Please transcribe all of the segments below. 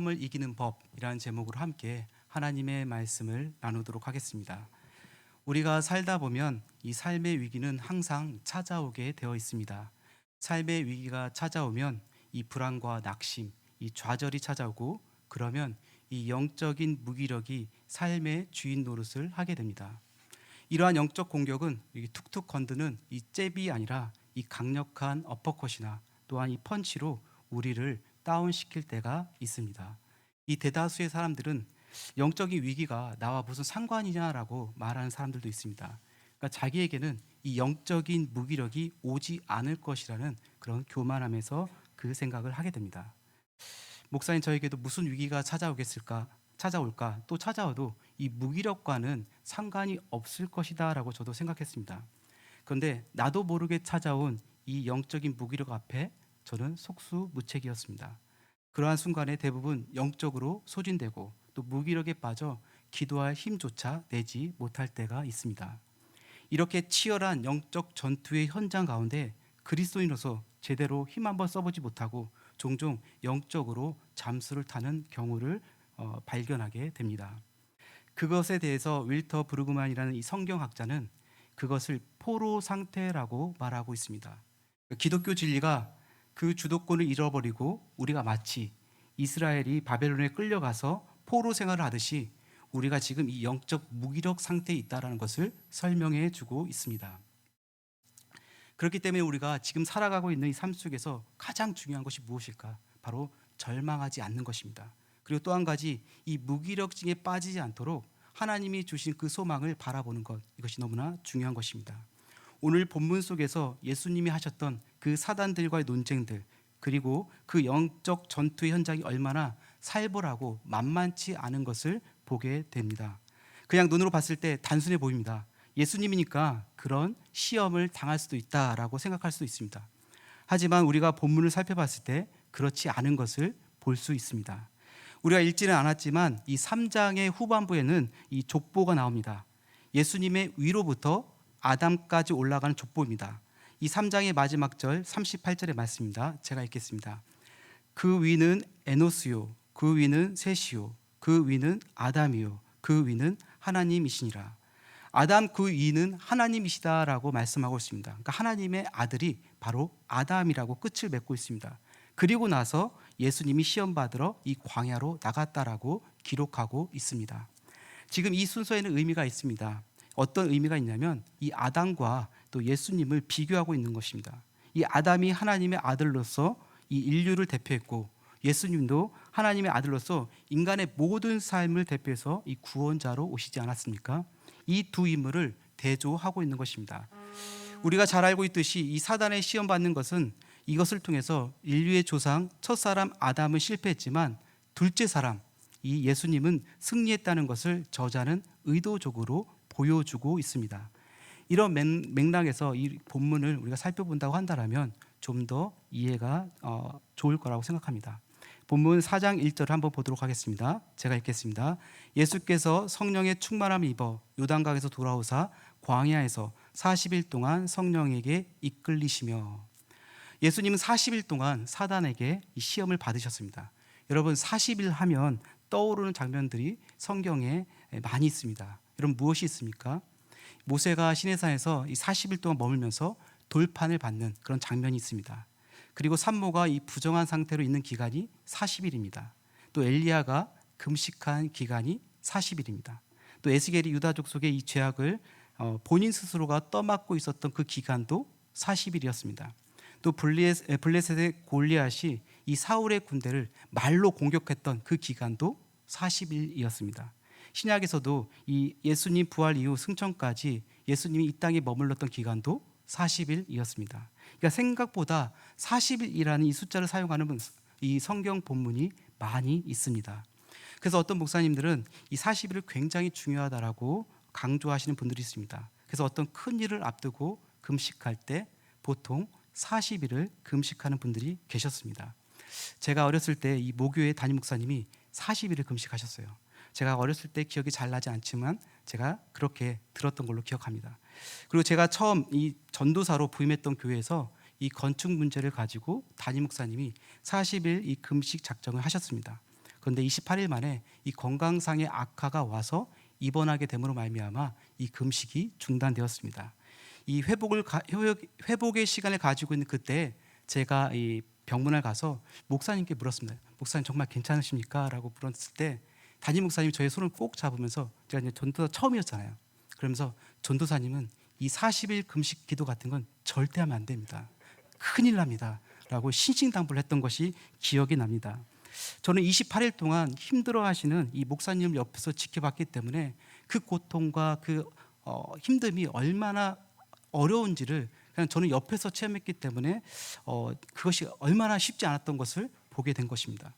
삶을 이기는 법이라는 제목으로 함께 하나님의 말씀을 나누도록 하겠습니다. 우리가 살다 보면 이 삶의 위기는 항상 찾아오게 되어 있습니다. 삶의 위기가 찾아오면 이 불안과 낙심, 이 좌절이 찾아오고 그러면 이 영적인 무기력이 삶의 주인 노릇을 하게 됩니다. 이러한 영적 공격은 툭툭 건드는 이 잽이 아니라 이 강력한 어퍼컷이나 또한 이 펀치로 우리를 다운시킬 때가 있습니다. 이 대다수의 사람들은 영적인 위기가 나와 무슨 상관이냐라고 말하는 사람들도 있습니다. 그러니까 자기에게는 이 영적인 무기력이 오지 않을 것이라는 그런 교만함에서 그 생각을 하게 됩니다. 목사님, 저에게도 무슨 위기가 찾아올까, 또 찾아와도 이 무기력과는 상관이 없을 것이다 라고 저도 생각했습니다. 그런데 나도 모르게 찾아온 이 영적인 무기력 앞에 저는 속수무책이었습니다. 그러한 순간에 대부분 영적으로 소진되고 또 무기력에 빠져 기도할 힘조차 내지 못할 때가 있습니다. 이렇게 치열한 영적 전투의 현장 가운데 그리스도인으로서 제대로 힘 한번 써보지 못하고 종종 영적으로 잠수를 타는 경우를 발견하게 됩니다. 그것에 대해서 윌터 브루그만이라는 이 성경학자는 그것을 포로 상태라고 말하고 있습니다. 기독교 진리가 그 주도권을 잃어버리고 우리가 마치 이스라엘이 바벨론에 끌려가서 포로 생활을 하듯이 우리가 지금 이 영적 무기력 상태에 있다는 것을 설명해 주고 있습니다. 그렇기 때문에 우리가 지금 살아가고 있는 이 삶 속에서 가장 중요한 것이 무엇일까? 바로 절망하지 않는 것입니다. 그리고 또 한 가지, 이 무기력증에 빠지지 않도록 하나님이 주신 그 소망을 바라보는 것, 이것이 너무나 중요한 것입니다. 오늘 본문 속에서 예수님이 하셨던 그 사단들과의 논쟁들, 그리고 그 영적 전투의 현장이 얼마나 살벌하고 만만치 않은 것을 보게 됩니다. 그냥 눈으로 봤을 때 단순해 보입니다. 예수님이니까 그런 시험을 당할 수도 있다라고 생각할 수도 있습니다. 하지만 우리가 본문을 살펴봤을 때 그렇지 않은 것을 볼 수 있습니다. 우리가 읽지는 않았지만 이 3장의 후반부에는 이 족보가 나옵니다. 예수님의 위로부터 아담까지 올라가는 족보입니다. 이 3장의 마지막 절 38절의 말씀입니다. 제가 읽겠습니다. 그 위는 에노스요, 그 위는 셋이요, 그 위는 아담이요, 그 위는 하나님이시니라. 아담 그 위는 하나님이시다라고 말씀하고 있습니다. 그러니까 하나님의 아들이 바로 아담이라고 끝을 맺고 있습니다. 그리고 나서 예수님이 시험 받으러 이 광야로 나갔다라고 기록하고 있습니다. 지금 이 순서에는 의미가 있습니다. 어떤 의미가 있냐면 이 아담과 또 예수님을 비교하고 있는 것입니다. 이 아담이 하나님의 아들로서 이 인류를 대표했고 예수님도 하나님의 아들로서 인간의 모든 삶을 대표해서 이 구원자로 오시지 않았습니까? 이 두 인물을 대조하고 있는 것입니다. 우리가 잘 알고 있듯이 이 사단의 시험 받는 것은 이것을 통해서 인류의 조상 첫사람 아담은 실패했지만 둘째 사람 이 예수님은 승리했다는 것을 저자는 의도적으로 보여주고 있습니다. 이런 맥락에서 이 본문을 우리가 살펴본다고 한다면 좀 더 이해가 좋을 거라고 생각합니다. 본문 4장 1절을 한번 보도록 하겠습니다. 제가 읽겠습니다. 예수께서 성령의 충만함을 입어 요단강에서 돌아오사 광야에서 40일 동안 성령에게 이끌리시며. 예수님은 40일 동안 사단에게 이 시험을 받으셨습니다. 여러분 40일 하면 떠오르는 장면들이 성경에 많이 있습니다. 여러분 무엇이 있습니까? 모세가 시내산에서 이 40일 동안 머물면서 돌판을 받는 그런 장면이 있습니다. 그리고 산모가 이 부정한 상태로 있는 기간이 40일입니다. 또 엘리야가 금식한 기간이 40일입니다. 또 에스겔이 유다 족속의 이 죄악을 본인 스스로가 떠맡고 있었던 그 기간도 40일이었습니다. 또 블레셋의 골리앗이 이 사울의 군대를 말로 공격했던 그 기간도 40일이었습니다. 신약에서도 이 예수님 부활 이후 승천까지 예수님이 이 땅에 머물렀던 기간도 40일이었습니다. 그러니까 생각보다 40일이라는 이 숫자를 사용하는 이 성경 본문이 많이 있습니다. 그래서 어떤 목사님들은 이 40일을 굉장히 중요하다라고 강조하시는 분들이 있습니다. 그래서 어떤 큰 일을 앞두고 금식할 때 보통 40일을 금식하는 분들이 계셨습니다. 제가 어렸을 때 이 모교의 담임 목사님이 40일을 금식하셨어요. 제가 어렸을 때 기억이 잘 나지 않지만 제가 그렇게 들었던 걸로 기억합니다. 그리고 제가 처음 이 전도사로 부임했던 교회에서 이 건축 문제를 가지고 담임 목사님이 40일 이 금식 작정을 하셨습니다. 그런데 28일 만에 이 건강상의 악화가 와서 입원하게 됨으로 말미암아 이 금식이 중단되었습니다. 이 회복의 시간을 가지고 있는 그때 제가 이 병문안 가서 목사님께 물었습니다. 목사님 정말 괜찮으십니까? 라고 물었을 때 담임 목사님이 저의 손을 꼭 잡으면서, 제가 이제 전도사 처음이었잖아요. 그러면서 전도사님은 이 40일 금식 기도 같은 건 절대 하면 안 됩니다. 큰일 납니다. 라고 신신당부를 했던 것이 기억이 납니다. 저는 28일 동안 힘들어 하시는 이 목사님을 옆에서 지켜봤기 때문에 그 고통과 그 힘듦이 얼마나 어려운지를 그냥 저는 옆에서 체험했기 때문에 그것이 얼마나 쉽지 않았던 것을 보게 된 것입니다.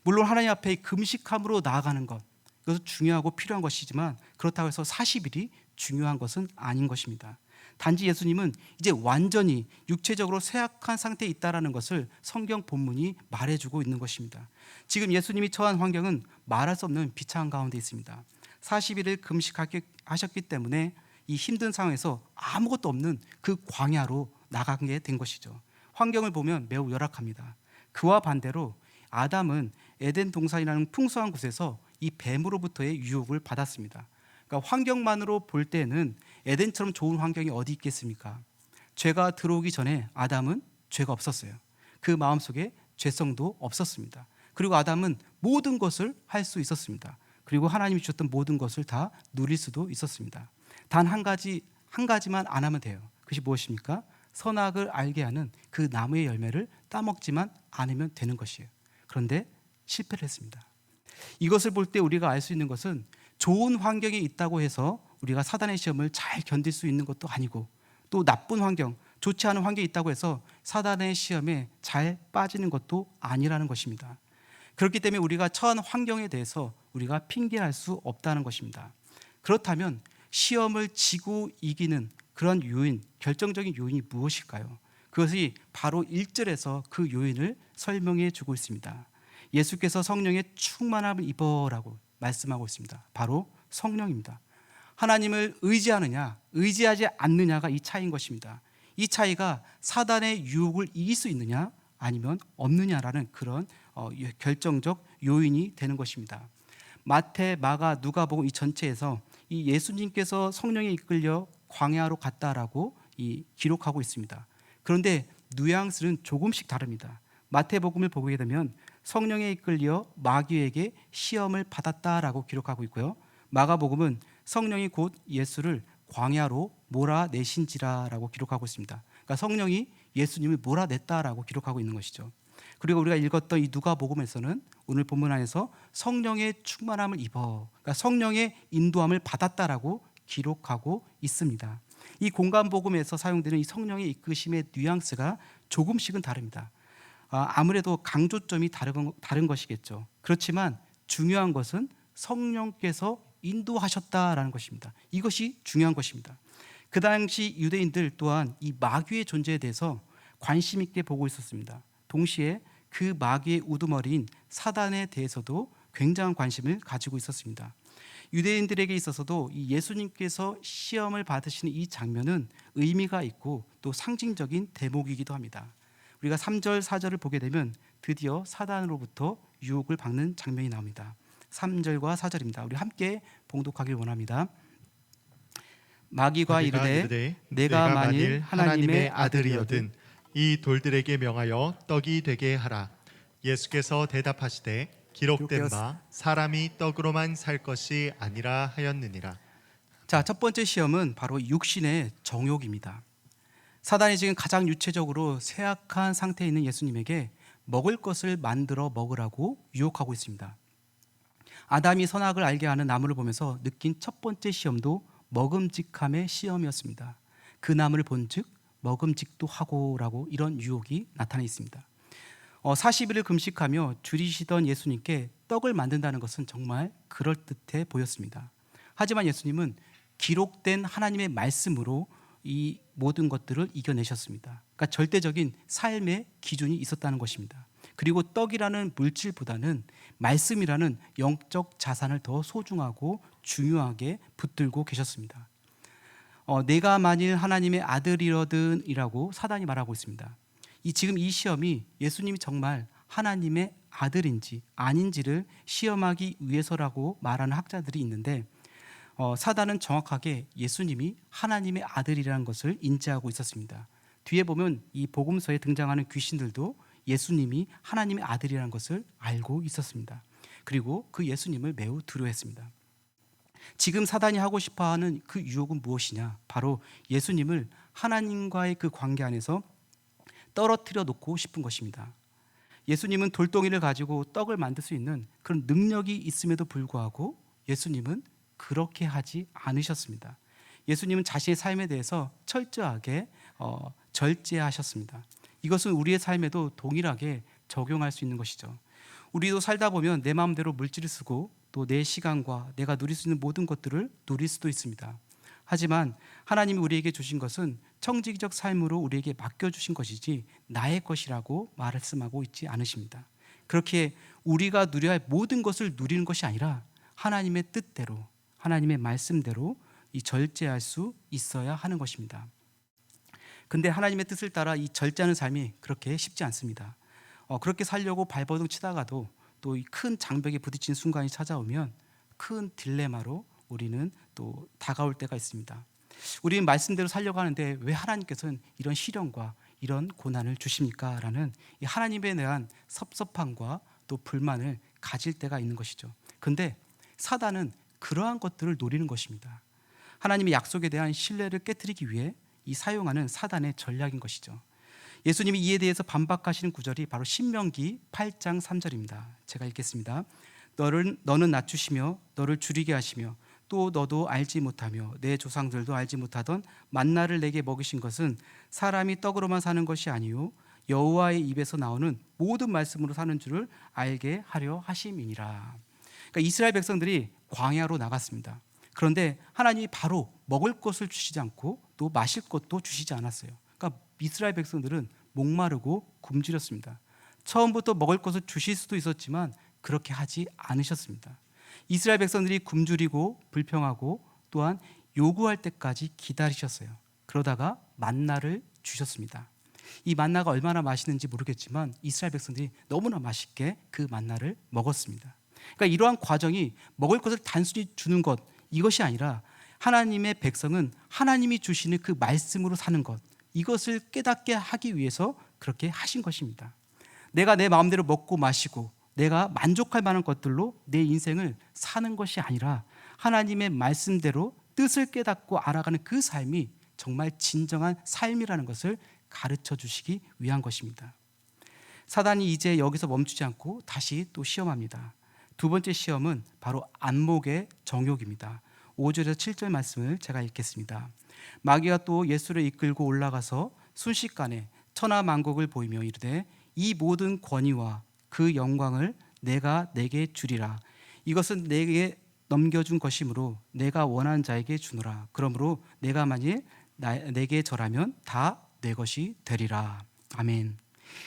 물론 하나님 앞에 금식함으로 나아가는 것, 그것은 중요하고 필요한 것이지만 그렇다고 해서 40일이 중요한 것은 아닌 것입니다. 단지 예수님은 이제 완전히 육체적으로 쇠약한 상태에 있다는 것을 성경 본문이 말해주고 있는 것입니다. 지금 예수님이 처한 환경은 말할 수 없는 비참한 가운데 있습니다. 40일을 금식하셨기 때문에 이 힘든 상황에서 아무것도 없는 그 광야로 나가게 된 것이죠. 환경을 보면 매우 열악합니다. 그와 반대로 아담은 에덴 동산이라는 풍성한 곳에서 이 뱀으로부터의 유혹을 받았습니다. 그러니까 환경만으로 볼 때는 에덴처럼 좋은 환경이 어디 있겠습니까? 죄가 들어오기 전에 아담은 죄가 없었어요. 그 마음속에 죄성도 없었습니다. 그리고 아담은 모든 것을 할 수 있었습니다. 그리고 하나님이 주셨던 모든 것을 다 누릴 수도 있었습니다. 단 한 가지만 안 하면 돼요. 그것이 무엇입니까? 선악을 알게 하는 그 나무의 열매를 따먹지만 않으면 되는 것이에요. 그런데 실패를 했습니다. 이것을 볼 때 우리가 알 수 있는 것은 좋은 환경에 있다고 해서 우리가 사단의 시험을 잘 견딜 수 있는 것도 아니고, 또 나쁜 환경, 좋지 않은 환경에 있다고 해서 사단의 시험에 잘 빠지는 것도 아니라는 것입니다. 그렇기 때문에 우리가 처한 환경에 대해서 우리가 핑계할 수 없다는 것입니다. 그렇다면 시험을 지고 이기는 그런 요인, 결정적인 요인이 무엇일까요? 그것이 바로 1절에서 그 요인을 설명해 주고 있습니다. 예수께서 성령의 충만함을 입어라고 말씀하고 있습니다. 바로 성령입니다. 하나님을 의지하느냐, 의지하지 않느냐가 이 차이인 것입니다. 이 차이가 사단의 유혹을 이길 수 있느냐 아니면 없느냐라는 그런 결정적 요인이 되는 것입니다. 마태, 마가, 누가복음 이 전체에서 이 예수님께서 성령에 이끌려 광야로 갔다라고 기록하고 있습니다. 그런데 뉘앙스는 조금씩 다릅니다. 마태복음을 보게 되면 성령에 이끌려 마귀에게 시험을 받았다라고 기록하고 있고요. 마가복음은 성령이 곧 예수를 광야로 몰아내신지라라고 기록하고 있습니다. 그러니까 성령이 예수님을 몰아냈다라고 기록하고 있는 것이죠. 그리고 우리가 읽었던 이 누가복음에서는 오늘 본문 안에서 성령의 충만함을 입어, 그러니까 성령의 인도함을 받았다라고 기록하고 있습니다. 이 공간복음에서 사용되는 이 성령의 이끄심의 뉘앙스가 조금씩은 다릅니다. 아무래도 강조점이 다른 것이겠죠. 그렇지만 중요한 것은 성령께서 인도하셨다라는 것입니다. 이것이 중요한 것입니다. 그 당시 유대인들 또한 이 마귀의 존재에 대해서 관심 있게 보고 있었습니다. 동시에 그 마귀의 우두머리인 사단에 대해서도 굉장한 관심을 가지고 있었습니다. 유대인들에게 있어서도 이 예수님께서 시험을 받으시는 이 장면은 의미가 있고 또 상징적인 대목이기도 합니다. 우리가 3절, 4절을 보게 되면 드디어 사단으로부터 유혹을 받는 장면이 나옵니다. 3절과 4절입니다. 우리 함께 봉독하길 원합니다. 마귀가 이르되 내가 만일 하나님의 아들이거든 이 돌들에게 명하여 떡이 되게 하라. 예수께서 대답하시되 기록된 바 사람이 떡으로만 살 것이 아니라 하였느니라. 자, 첫 번째 시험은 바로 육신의 정욕입니다. 사단이 지금 가장 유체적으로 쇠약한 상태에 있는 예수님에게 먹을 것을 만들어 먹으라고 유혹하고 있습니다. 아담이 선악을 알게 하는 나무를 보면서 느낀 첫 번째 시험도 먹음직함의 시험이었습니다. 그 나무를 본즉 먹음직도 하고라고 이런 유혹이 나타나 있습니다. 40일을 금식하며 줄이시던 예수님께 떡을 만든다는 것은 정말 그럴듯해 보였습니다. 하지만 예수님은 기록된 하나님의 말씀으로 이 모든 것들을 이겨내셨습니다. 그러니까 절대적인 삶의 기준이 있었다는 것입니다. 그리고 떡이라는 물질보다는 말씀이라는 영적 자산을 더 소중하고 중요하게 붙들고 계셨습니다. 내가 만일 하나님의 아들이거든이라고 사단이 말하고 있습니다. 지금 이 시험이 예수님이 정말 하나님의 아들인지 아닌지를 시험하기 위해서라고 말하는 학자들이 있는데, 사단은 정확하게 예수님이 하나님의 아들이라는 것을 인지하고 있었습니다. 뒤에 보면 이 복음서에 등장하는 귀신들도 예수님이 하나님의 아들이라는 것을 알고 있었습니다. 그리고 그 예수님을 매우 두려워했습니다. 지금 사단이 하고 싶어하는 그 유혹은 무엇이냐? 바로 예수님을 하나님과의 그 관계 안에서 떨어뜨려 놓고 싶은 것입니다. 예수님은 돌덩이를 가지고 떡을 만들 수 있는 그런 능력이 있음에도 불구하고 예수님은 그렇게 하지 않으셨습니다. 예수님은 자신의 삶에 대해서 철저하게 절제하셨습니다. 이것은 우리의 삶에도 동일하게 적용할 수 있는 것이죠. 우리도 살다 보면 내 마음대로 물질을 쓰고 또 내 시간과 내가 누릴 수 있는 모든 것들을 누릴 수도 있습니다. 하지만 하나님이 우리에게 주신 것은 청지기적 삶으로 우리에게 맡겨주신 것이지 나의 것이라고 말씀하고 있지 않으십니다. 그렇게 우리가 누려야 할 모든 것을 누리는 것이 아니라 하나님의 뜻대로, 하나님의 말씀대로 이 절제할 수 있어야 하는 것입니다. 근데 하나님의 뜻을 따라 이 절제하는 삶이 그렇게 쉽지 않습니다. 그렇게 살려고 발버둥 치다가도 또 이 큰 장벽에 부딪힌 순간이 찾아오면 큰 딜레마로 우리는 또 다가올 때가 있습니다. 우리는 말씀대로 살려고 하는데 왜 하나님께서는 이런 시련과 이런 고난을 주십니까? 라는 이 하나님에 대한 섭섭함과 또 불만을 가질 때가 있는 것이죠. 근데 사단은 그러한 것들을 노리는 것입니다. 하나님의 약속에 대한 신뢰를 깨트리기 위해 이 사용하는 사단의 전략인 것이죠. 예수님이 이에 대해서 반박하시는 구절이 바로 신명기 8장 3절입니다. 제가 읽겠습니다. 너는 낮추시며 너를 줄이게 하시며 또 너도 알지 못하며 내 조상들도 알지 못하던 만나를 내게 먹이신 것은 사람이 떡으로만 사는 것이 아니요 여호와의 입에서 나오는 모든 말씀으로 사는 줄을 알게 하려 하심이니라. 그러니까 이스라엘 백성들이 광야로 나갔습니다. 그런데 하나님이 바로 먹을 것을 주시지 않고 또 마실 것도 주시지 않았어요. 그러니까 이스라엘 백성들은 목마르고 굶주렸습니다. 처음부터 먹을 것을 주실 수도 있었지만 그렇게 하지 않으셨습니다. 이스라엘 백성들이 굶주리고 불평하고 또한 요구할 때까지 기다리셨어요. 그러다가 만나를 주셨습니다. 이 만나가 얼마나 맛있는지 모르겠지만 이스라엘 백성들이 너무나 맛있게 그 만나를 먹었습니다. 그러니까 이러한 과정이 먹을 것을 단순히 주는 것, 이것이 아니라 하나님의 백성은 하나님이 주시는 그 말씀으로 사는 것, 이것을 깨닫게 하기 위해서 그렇게 하신 것입니다. 내가 내 마음대로 먹고 마시고 내가 만족할 만한 것들로 내 인생을 사는 것이 아니라 하나님의 말씀대로 뜻을 깨닫고 알아가는 그 삶이 정말 진정한 삶이라는 것을 가르쳐 주시기 위한 것입니다. 사단이 이제 여기서 멈추지 않고 다시 또 시험합니다. 두 번째 시험은 바로 안목의 정욕입니다. 5절에서 7절 말씀을 제가 읽겠습니다. 마귀가 또 예수를 이끌고 올라가서 순식간에 천하만국을 보이며 이르되 이 모든 권위와 그 영광을 내가 내게 주리라. 이것은 내게 넘겨준 것이므로 내가 원하는 자에게 주노라. 그러므로 내가 만일 내게 절하면 다 내 것이 되리라. 아멘.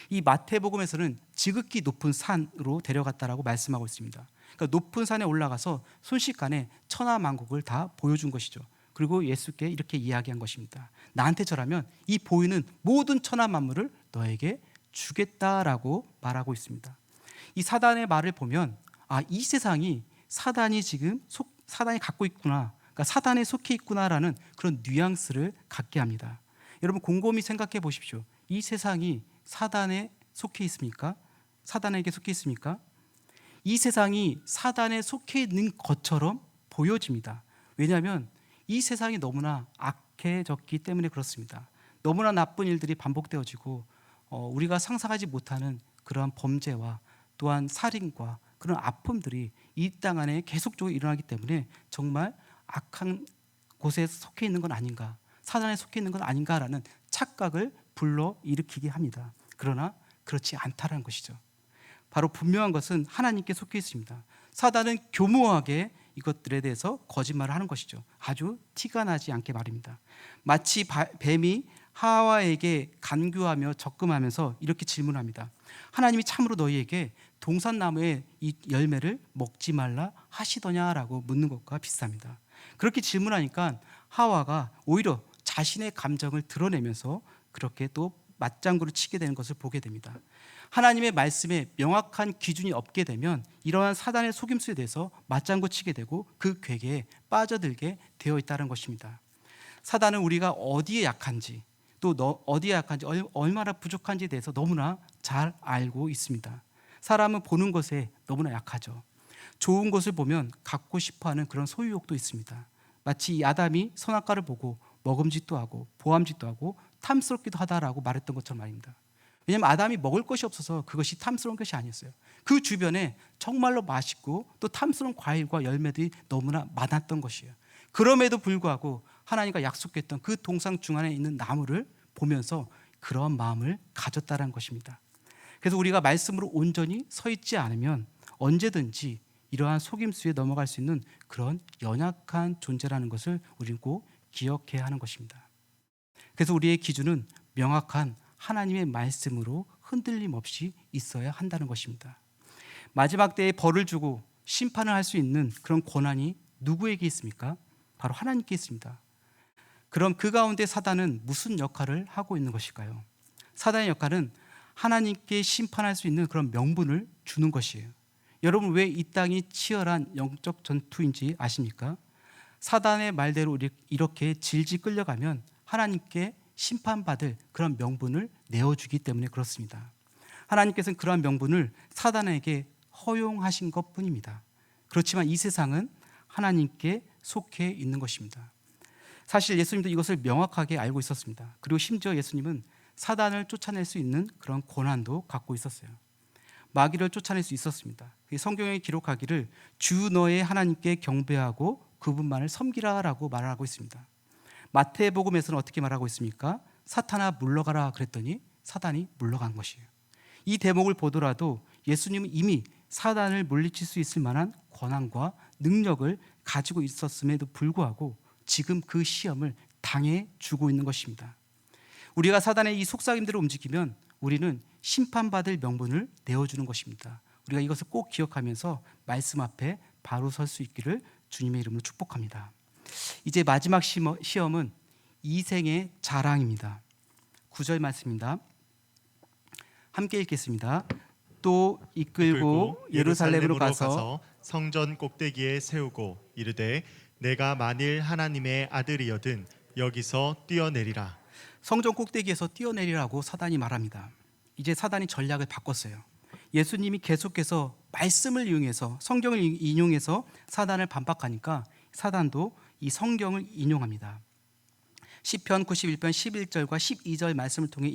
이 마태복음에서는 지극히 높은 산으로 데려갔다라고 말씀하고 있습니다. 그러니까 높은 산에 올라가서 순식간에 천하만국을 다 보여준 것이죠. 그리고 예수께 이렇게 이야기한 것입니다. 나한테 절하면 이 보이는 모든 천하 만물을 너에게 주겠다라고 말하고 있습니다. 이 사단의 말을 보면 이 세상이 사단이 갖고 있구나, 그러니까 사단에 속해 있구나라는 그런 뉘앙스를 갖게 합니다. 여러분 곰곰이 생각해 보십시오. 이 세상이 사단에 속해 있습니까? 사단에게 속해 있습니까? 이 세상이 사단에 속해 있는 것처럼 보여집니다. 왜냐하면 이 세상이 너무나 악해졌기 때문에 그렇습니다. 너무나 나쁜 일들이 반복되어지고 우리가 상상하지 못하는 그러한 범죄와 또한 살인과 그런 아픔들이 이 땅 안에 계속적으로 일어나기 때문에 정말 악한 곳에 속해 있는 건 아닌가, 사단에 속해 있는 건 아닌가라는 착각을 불러일으키게 합니다. 그러나 그렇지 않다라는 것이죠. 바로 분명한 것은 하나님께 속해 있습니다. 사단은 교묘하게 이것들에 대해서 거짓말을 하는 것이죠. 아주 티가 나지 않게 말입니다. 마치 뱀이 하와에게 간교하며 적금하면서 이렇게 질문합니다. 하나님이 참으로 너희에게 동산나무의 이 열매를 먹지 말라 하시더냐라고 묻는 것과 비슷합니다. 그렇게 질문하니까 하와가 오히려 자신의 감정을 드러내면서 그렇게 또 맞장구를 치게 되는 것을 보게 됩니다. 하나님의 말씀에 명확한 기준이 없게 되면 이러한 사단의 속임수에 대해서 맞장구 치게 되고 그 괴계에 빠져들게 되어 있다는 것입니다. 사단은 우리가 어디에 약한지, 또 어디에 약한지, 얼마나 부족한지에 대해서 너무나 잘 알고 있습니다. 사람은 보는 것에 너무나 약하죠. 좋은 것을 보면 갖고 싶어하는 그런 소유욕도 있습니다. 마치 이 아담이 선악과를 보고 먹음직도 하고 보암직도 하고 탐스럽기도 하다라고 말했던 것처럼 말입니다. 왜냐하면 아담이 먹을 것이 없어서 그것이 탐스러운 것이 아니었어요. 그 주변에 정말로 맛있고 또 탐스러운 과일과 열매들이 너무나 많았던 것이에요. 그럼에도 불구하고 하나님과 약속했던 그 동상 중앙에 있는 나무를 보면서 그런 마음을 가졌다는 것입니다. 그래서 우리가 말씀으로 온전히 서 있지 않으면 언제든지 이러한 속임수에 넘어갈 수 있는 그런 연약한 존재라는 것을 우리는 꼭 기억해야 하는 것입니다. 그래서 우리의 기준은 명확한 하나님의 말씀으로 흔들림 없이 있어야 한다는 것입니다. 마지막 때에 벌을 주고 심판을 할 수 있는 그런 권한이 누구에게 있습니까? 바로 하나님께 있습니다. 그럼 그 가운데 사단은 무슨 역할을 하고 있는 것일까요? 사단의 역할은 하나님께 심판할 수 있는 그런 명분을 주는 것이에요. 여러분, 왜 이 땅이 치열한 영적 전투인지 아십니까? 사단의 말대로 이렇게 질질 끌려가면 하나님께 심판받을 그런 명분을 내어주기 때문에 그렇습니다. 하나님께서는 그러한 명분을 사단에게 허용하신 것뿐입니다. 그렇지만 이 세상은 하나님께 속해 있는 것입니다. 사실 예수님도 이것을 명확하게 알고 있었습니다. 그리고 심지어 예수님은 사단을 쫓아낼 수 있는 그런 권한도 갖고 있었어요. 마귀를 쫓아낼 수 있었습니다. 성경에 기록하기를 주 너의 하나님께 경배하고 그분만을 섬기라라고 말하고 있습니다. 마태복음에서는 어떻게 말하고 있습니까? 사탄아 물러가라 그랬더니 사단이 물러간 것이에요. 이 대목을 보더라도 예수님은 이미 사단을 물리칠 수 있을 만한 권한과 능력을 가지고 있었음에도 불구하고 지금 그 시험을 당해 주고 있는 것입니다. 우리가 사단의 이 속삭임대로 움직이면 우리는 심판받을 명분을 내어주는 것입니다. 우리가 이것을 꼭 기억하면서 말씀 앞에 바로 설 수 있기를 주님의 이름으로 축복합니다. 이제 마지막 시험은 이생의 자랑입니다. 9절 말씀입니다. 함께 읽겠습니다. 또 이끌고 예루살렘으로 가서 성전 꼭대기에 세우고 이르되 내가 만일 하나님의 아들이여든 여기서 뛰어내리라. 성전 꼭대기에서 뛰어내리라고 사단이 말합니다. 이제 사단이 전략을 바꿨어요. 예수님이 계속해서 말씀을 이용해서 성경을 인용해서 사단을 반박하니까 사단도 이 성경을 인용합니다. 시편 91편 11절과 12절 말씀을 통해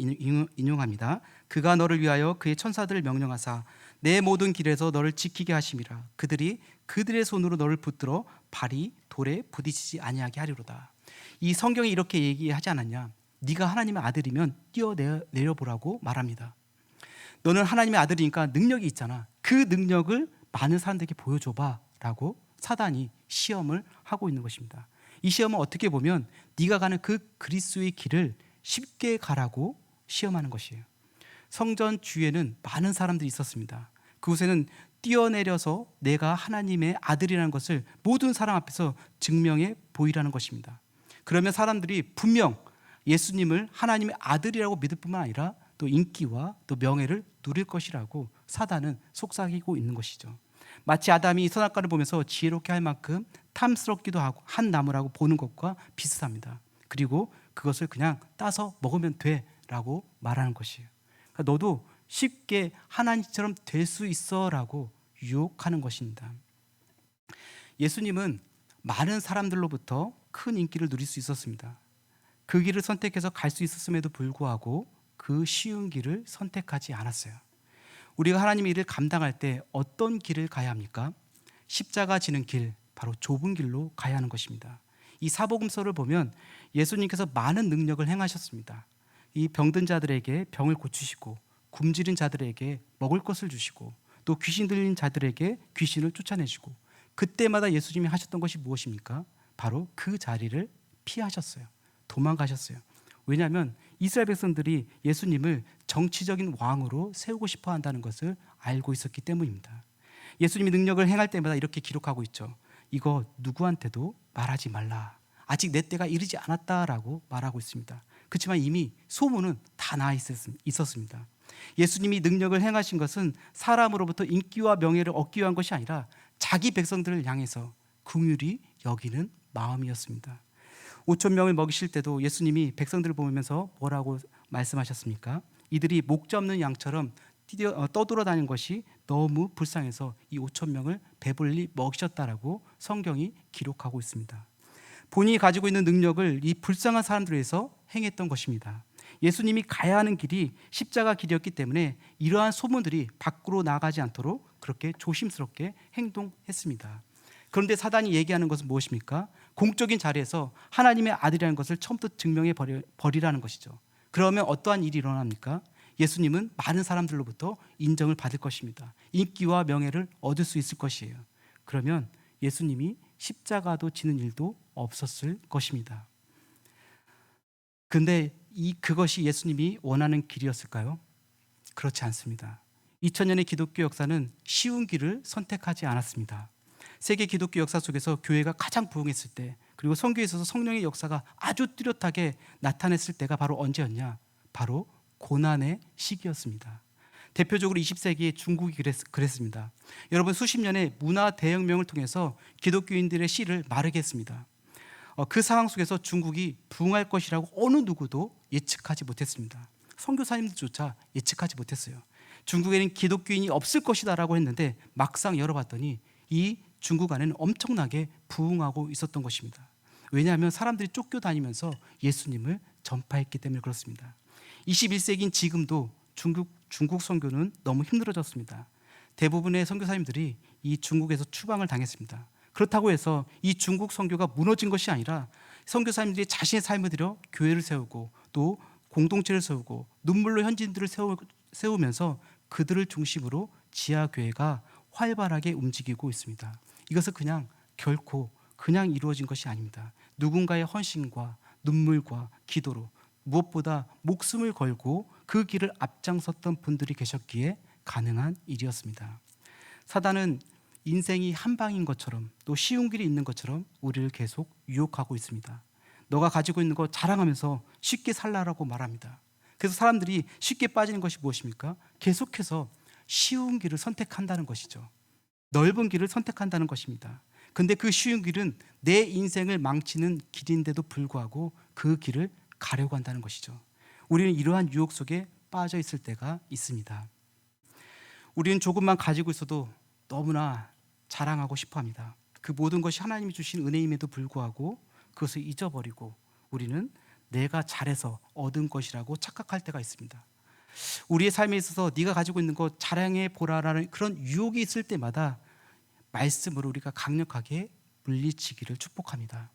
인용합니다. 그가 너를 위하여 그의 천사들을 명령하사 내 모든 길에서 너를 지키게 하심이라. 그들이 그들의 손으로 너를 붙들어 발이 돌에 부딪히지 아니하게 하리로다. 이 성경이 이렇게 얘기하지 않았냐? 네가 하나님의 아들이면 뛰어내려 보라고 말합니다. 너는 하나님의 아들이니까 능력이 있잖아. 그 능력을 많은 사람들에게 보여줘봐 라고 사단이 시험을 하고 있는 것입니다. 이 시험은 어떻게 보면 네가 가는 그 그리스도의 길을 쉽게 가라고 시험하는 것이에요. 성전 주위에는 많은 사람들이 있었습니다. 그곳에는 뛰어내려서 내가 하나님의 아들이라는 것을 모든 사람 앞에서 증명해 보이라는 것입니다. 그러면 사람들이 분명 예수님을 하나님의 아들이라고 믿을 뿐만 아니라 또 인기와 또 명예를 누릴 것이라고 사단은 속삭이고 있는 것이죠. 마치 아담이 선악과를 보면서 지혜롭게 할 만큼 탐스럽기도 하고 한 나무라고 보는 것과 비슷합니다. 그리고 그것을 그냥 따서 먹으면 돼라고 말하는 것이에요. 그러니까 너도 쉽게 하나님처럼 될 수 있어라고 유혹하는 것입니다. 예수님은 많은 사람들로부터 큰 인기를 누릴 수 있었습니다. 그 길을 선택해서 갈 수 있었음에도 불구하고 그 쉬운 길을 선택하지 않았어요. 우리가 하나님의 일을 감당할 때 어떤 길을 가야 합니까? 십자가 지는 길, 바로 좁은 길로 가야 하는 것입니다. 이 사복음서를 보면 예수님께서 많은 능력을 행하셨습니다. 이 병든 자들에게 병을 고치시고 굶주린 자들에게 먹을 것을 주시고 또 귀신 들린 자들에게 귀신을 쫓아내시고 그때마다 예수님이 하셨던 것이 무엇입니까? 바로 그 자리를 피하셨어요. 도망가셨어요. 왜냐하면 이스라엘 백성들이 예수님을 정치적인 왕으로 세우고 싶어 한다는 것을 알고 있었기 때문입니다. 예수님이 능력을 행할 때마다 이렇게 기록하고 있죠. 이거 누구한테도 말하지 말라. 아직 내 때가 이르지 않았다라고 말하고 있습니다. 그렇지만 이미 소문은 다 나 있었습니다. 예수님이 능력을 행하신 것은 사람으로부터 인기와 명예를 얻기 위한 것이 아니라 자기 백성들을 향해서 긍휼히 여기는 마음이었습니다. 5천 명을 먹이실 때도 예수님이 백성들을 보면서 뭐라고 말씀하셨습니까? 이들이 목자 없는 양처럼 떠돌아다니는 것이 너무 불쌍해서 이 5천 명을 배불리 먹이셨다라고 성경이 기록하고 있습니다. 본인이 가지고 있는 능력을 이 불쌍한 사람들을 위해서 행했던 것입니다. 예수님이 가야 하는 길이 십자가 길이었기 때문에 이러한 소문들이 밖으로 나가지 않도록 그렇게 조심스럽게 행동했습니다. 그런데 사단이 얘기하는 것은 무엇입니까? 공적인 자리에서 하나님의 아들이라는 것을 처음부터 증명해 버리라는 것이죠. 그러면 어떠한 일이 일어납니까? 예수님은 많은 사람들로부터 인정을 받을 것입니다. 인기와 명예를 얻을 수 있을 것이에요. 그러면 예수님이 십자가도 지는 일도 없었을 것입니다. 근데 그것이 예수님이 원하는 길이었을까요? 그렇지 않습니다. 2000년의 기독교 역사는 쉬운 길을 선택하지 않았습니다. 세계 기독교 역사 속에서 교회가 가장 부흥했을 때, 그리고 선교에 있어서 성령의 역사가 아주 뚜렷하게 나타났을 때가 바로 언제였냐? 바로 고난의 시기였습니다. 대표적으로 20세기에 중국이 그랬습니다. 여러분, 수십 년의 문화 대혁명을 통해서 기독교인들의 씨를 마르게 했습니다. 그 상황 속에서 중국이 부흥할 것이라고 어느 누구도 예측하지 못했습니다. 선교사님들조차 예측하지 못했어요. 중국에는 기독교인이 없을 것이다라고 했는데 막상 열어봤더니 이 중국 안에는 엄청나게 부흥하고 있었던 것입니다. 왜냐하면 사람들이 쫓겨다니면서 예수님을 전파했기 때문에 그렇습니다. 21세기인 지금도 중국 선교는 너무 힘들어졌습니다. 대부분의 선교사님들이 이 중국에서 추방을 당했습니다. 그렇다고 해서 이 중국 선교가 무너진 것이 아니라 선교사님들이 자신의 삶을 들여 교회를 세우고 또 공동체를 세우고 눈물로 현지인들을 세우면서 그들을 중심으로 지하교회가 활발하게 움직이고 있습니다. 이것은 결코 그냥 이루어진 것이 아닙니다. 누군가의 헌신과 눈물과 기도로, 무엇보다 목숨을 걸고 그 길을 앞장섰던 분들이 계셨기에 가능한 일이었습니다. 사단은 인생이 한 방인 것처럼, 또 쉬운 길이 있는 것처럼 우리를 계속 유혹하고 있습니다. 너가 가지고 있는 거 자랑하면서 쉽게 살라라고 말합니다. 그래서 사람들이 쉽게 빠지는 것이 무엇입니까? 계속해서 쉬운 길을 선택한다는 것이죠. 넓은 길을 선택한다는 것입니다. 근데 그 쉬운 길은 내 인생을 망치는 길인데도 불구하고 그 길을 가려고 한다는 것이죠. 우리는 이러한 유혹 속에 빠져 있을 때가 있습니다. 우리는 조금만 가지고 있어도 너무나 자랑하고 싶어 합니다. 그 모든 것이 하나님이 주신 은혜임에도 불구하고 그것을 잊어버리고 우리는 내가 잘해서 얻은 것이라고 착각할 때가 있습니다. 우리의 삶에 있어서 네가 가지고 있는 것 자랑해 보라라는 그런 유혹이 있을 때마다 말씀으로 우리가 강력하게 물리치기를 축복합니다.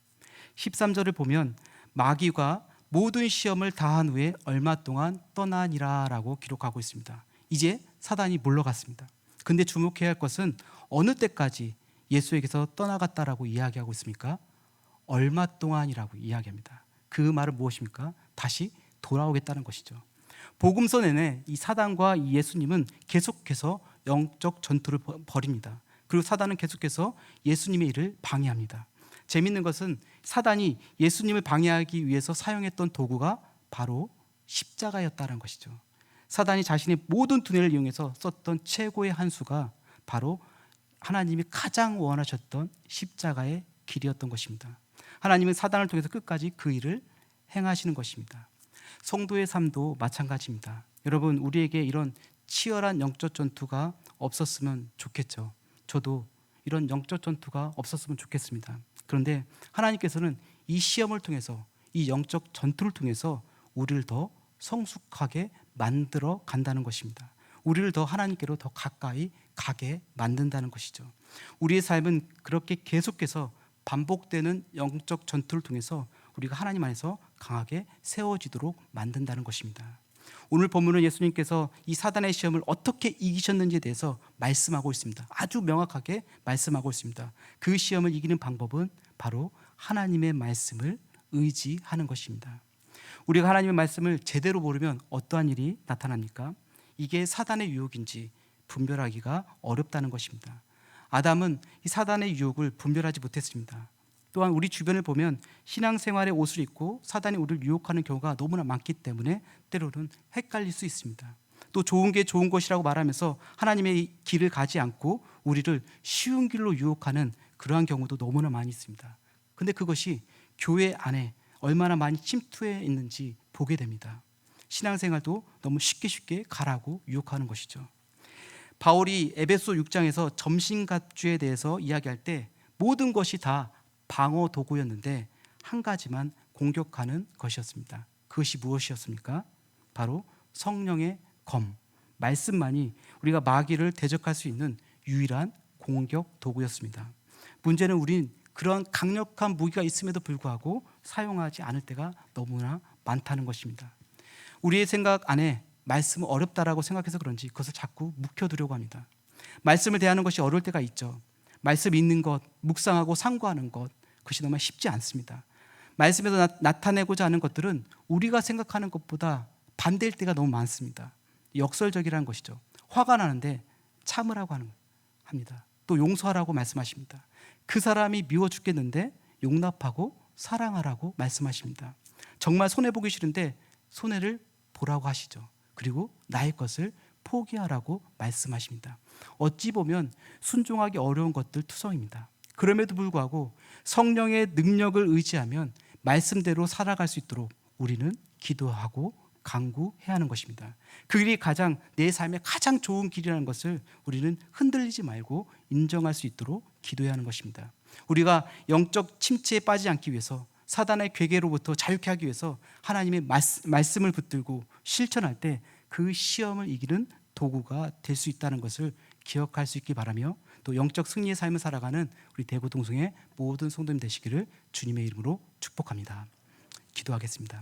13절을 보면 마귀가 모든 시험을 다한 후에 얼마 동안 떠나니라 라고 기록하고 있습니다. 이제 사단이 물러갔습니다. 근데 주목해야 할 것은 어느 때까지 예수에게서 떠나갔다라고 이야기하고 있습니까? 얼마 동안이라고 이야기합니다. 그 말은 무엇입니까? 다시 돌아오겠다는 것이죠. 복음서 내내 이 사단과 이 예수님은 계속해서 영적 전투를 벌입니다. 그리고 사단은 계속해서 예수님의 일을 방해합니다. 재밌는 것은 사단이 예수님을 방해하기 위해서 사용했던 도구가 바로 십자가였다는 것이죠. 사단이 자신의 모든 두뇌를 이용해서 썼던 최고의 한 수가 바로 하나님이 가장 원하셨던 십자가의 길이었던 것입니다. 하나님은 사단을 통해서 끝까지 그 일을 행하시는 것입니다. 성도의 삶도 마찬가지입니다. 여러분, 우리에게 이런 치열한 영적 전투가 없었으면 좋겠죠. 저도 이런 영적 전투가 없었으면 좋겠습니다. 그런데 하나님께서는 이 시험을 통해서, 이 영적 전투를 통해서 우리를 더 성숙하게 만들어 간다는 것입니다. 우리를 더 하나님께로 더 가까이 가게 만든다는 것이죠. 우리의 삶은 그렇게 계속해서 반복되는 영적 전투를 통해서 우리가 하나님 안에서 강하게 세워지도록 만든다는 것입니다. 오늘 본문은 예수님께서 이 사단의 시험을 어떻게 이기셨는지에 대해서 말씀하고 있습니다. 아주 명확하게 말씀하고 있습니다. 그 시험을 이기는 방법은 바로 하나님의 말씀을 의지하는 것입니다. 우리가 하나님의 말씀을 제대로 모르면 어떠한 일이 나타납니까? 이게 사단의 유혹인지 분별하기가 어렵다는 것입니다. 아담은 이 사단의 유혹을 분별하지 못했습니다. 또한 우리 주변을 보면 신앙생활의 옷을 입고 사단이 우리를 유혹하는 경우가 너무나 많기 때문에 때로는 헷갈릴 수 있습니다. 또 좋은 게 좋은 것이라고 말하면서 하나님의 길을 가지 않고 우리를 쉬운 길로 유혹하는 그러한 경우도 너무나 많이 있습니다. 근데 그것이 교회 안에 얼마나 많이 침투해 있는지 보게 됩니다. 신앙생활도 너무 쉽게 가라고 유혹하는 것이죠. 바울이 에베소 6장에서 점심갑주에 대해서 이야기할 때 모든 것이 다 방어 도구였는데 한 가지만 공격하는 것이었습니다. 그것이 무엇이었습니까? 바로 성령의 검, 말씀만이 우리가 마귀를 대적할 수 있는 유일한 공격 도구였습니다. 문제는 우린 그런 강력한 무기가 있음에도 불구하고 사용하지 않을 때가 너무나 많다는 것입니다. 우리의 생각 안에 말씀은 어렵다라고 생각해서 그런지 그것을 자꾸 묵혀두려고 합니다. 말씀을 대하는 것이 어려울 때가 있죠. 말씀 읽는 것, 묵상하고 상고하는 것, 그것이 너무 쉽지 않습니다. 말씀에서 나타내고자 하는 것들은 우리가 생각하는 것보다 반대일 때가 너무 많습니다. 역설적이라는 것이죠. 화가 나는데 참으라고 합니다. 또 용서하라고 말씀하십니다. 그 사람이 미워 죽겠는데 용납하고 사랑하라고 말씀하십니다. 정말 손해보기 싫은데 손해를 보라고 하시죠. 그리고 나의 것을 포기하라고 말씀하십니다. 어찌 보면 순종하기 어려운 것들 투성입니다. 그럼에도 불구하고 성령의 능력을 의지하면 말씀대로 살아갈 수 있도록 우리는 기도하고 간구해야 하는 것입니다. 그 길이 가장 내 삶의 가장 좋은 길이라는 것을 우리는 흔들리지 말고 인정할 수 있도록 기도해야 하는 것입니다. 우리가 영적 침체에 빠지지 않기 위해서 사단의 괴계로부터 자유케 하기 위해서 하나님의 말씀을 붙들고 실천할 때 그 시험을 이기는 도구가 될 수 있다는 것을 기억할 수 있기 바라며 또 영적 승리의 삶을 살아가는 우리 대구동성의 모든 성도님 되시기를 주님의 이름으로 축복합니다. 기도하겠습니다.